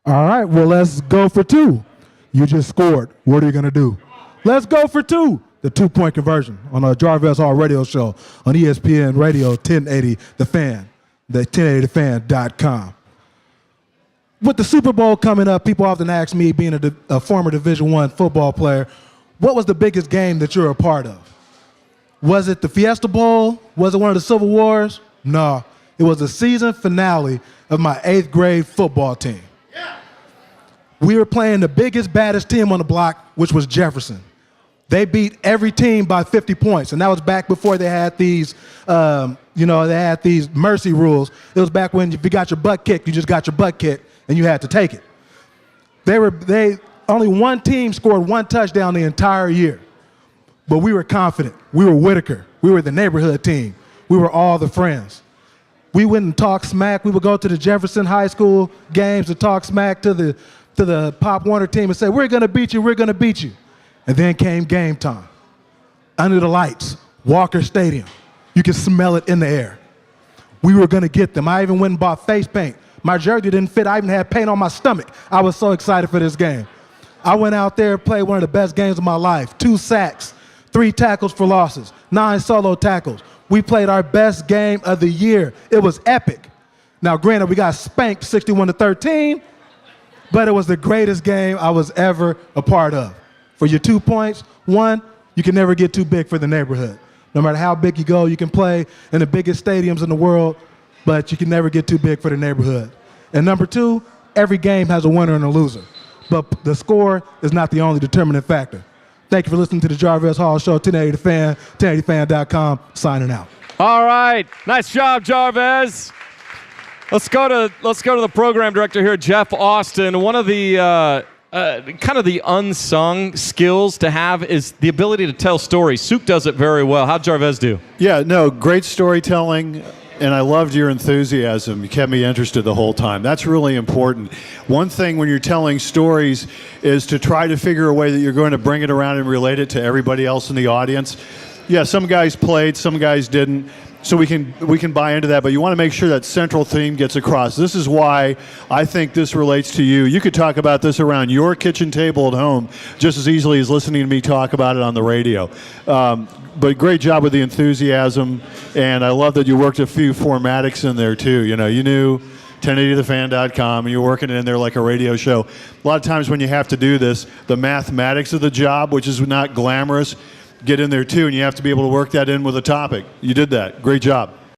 All right, well, let's go for two. You just scored. What are you going to do? Let's go for two. The two-point conversion on a Jarvez Hall radio show on ESPN Radio 1080 The Fan, the 1080thefan.com. With the Super Bowl coming up, people often ask me, being a former Division I football player, what was the biggest game that you're a part of? Was it the Fiesta Bowl? Was it one of the Civil Wars? No, it was the season finale of my 8th grade football team. We were playing the biggest, baddest team on the block, which was Jefferson. They beat every team by 50 points, and that was back before they had these, they had these mercy rules. It was back when if you got your butt kicked, you just got your butt kicked, and you had to take it. Only one team scored one touchdown the entire year, but we were confident. We were Whitaker. We were the neighborhood team. We were all the friends. We went and talked smack. We would go to the Jefferson High School games to talk smack to the Pop Warner team and say, we're going to beat you, we're going to beat you. And then came game time. Under the lights, Walker Stadium. You could smell it in the air. We were going to get them. I even went and bought face paint. My jersey didn't fit. I even had paint on my stomach. I was so excited for this game. I went out there and played one of the best games of my life. 2 sacks, 3 tackles for losses, 9 solo tackles. We played our best game of the year. It was epic. Now, granted, we got spanked 61-13, but it was the greatest game I was ever a part of. For your 2 points, one, you can never get too big for the neighborhood. No matter how big you go, you can play in the biggest stadiums in the world, but you can never get too big for the neighborhood. And number 2, every game has a winner and a loser. But the score is not the only determining factor. Thank you for listening to the Jarvez Hall Show, 1080 The Fan, 1080thefan.com, signing out. All right. Nice job, Jarvez. Let's go to the program director here, Jeff Austin. One of the kind of the unsung skills to have is the ability to tell stories. Suk does it very well. How'd Jarvez do? Yeah, no, great storytelling. And I loved your enthusiasm. You kept me interested the whole time. That's really important. One thing when you're telling stories is to try to figure a way that you're going to bring it around and relate it to everybody else in the audience. Yeah, some guys played, some guys didn't. So we can buy into that, but you want to make sure that central theme gets across. This is why I think this relates to you. You could talk about this around your kitchen table at home just as easily as listening to me talk about it on the radio. But great job with the enthusiasm, and I love that you worked a few formatics in there too. You know, you knew 1080thefan.com, and you're working it in there like a radio show. A lot of times when you have to do this, the mathematics of the job, which is not glamorous, get in there too, and you have to be able to work that in with a topic. You did that. Great job.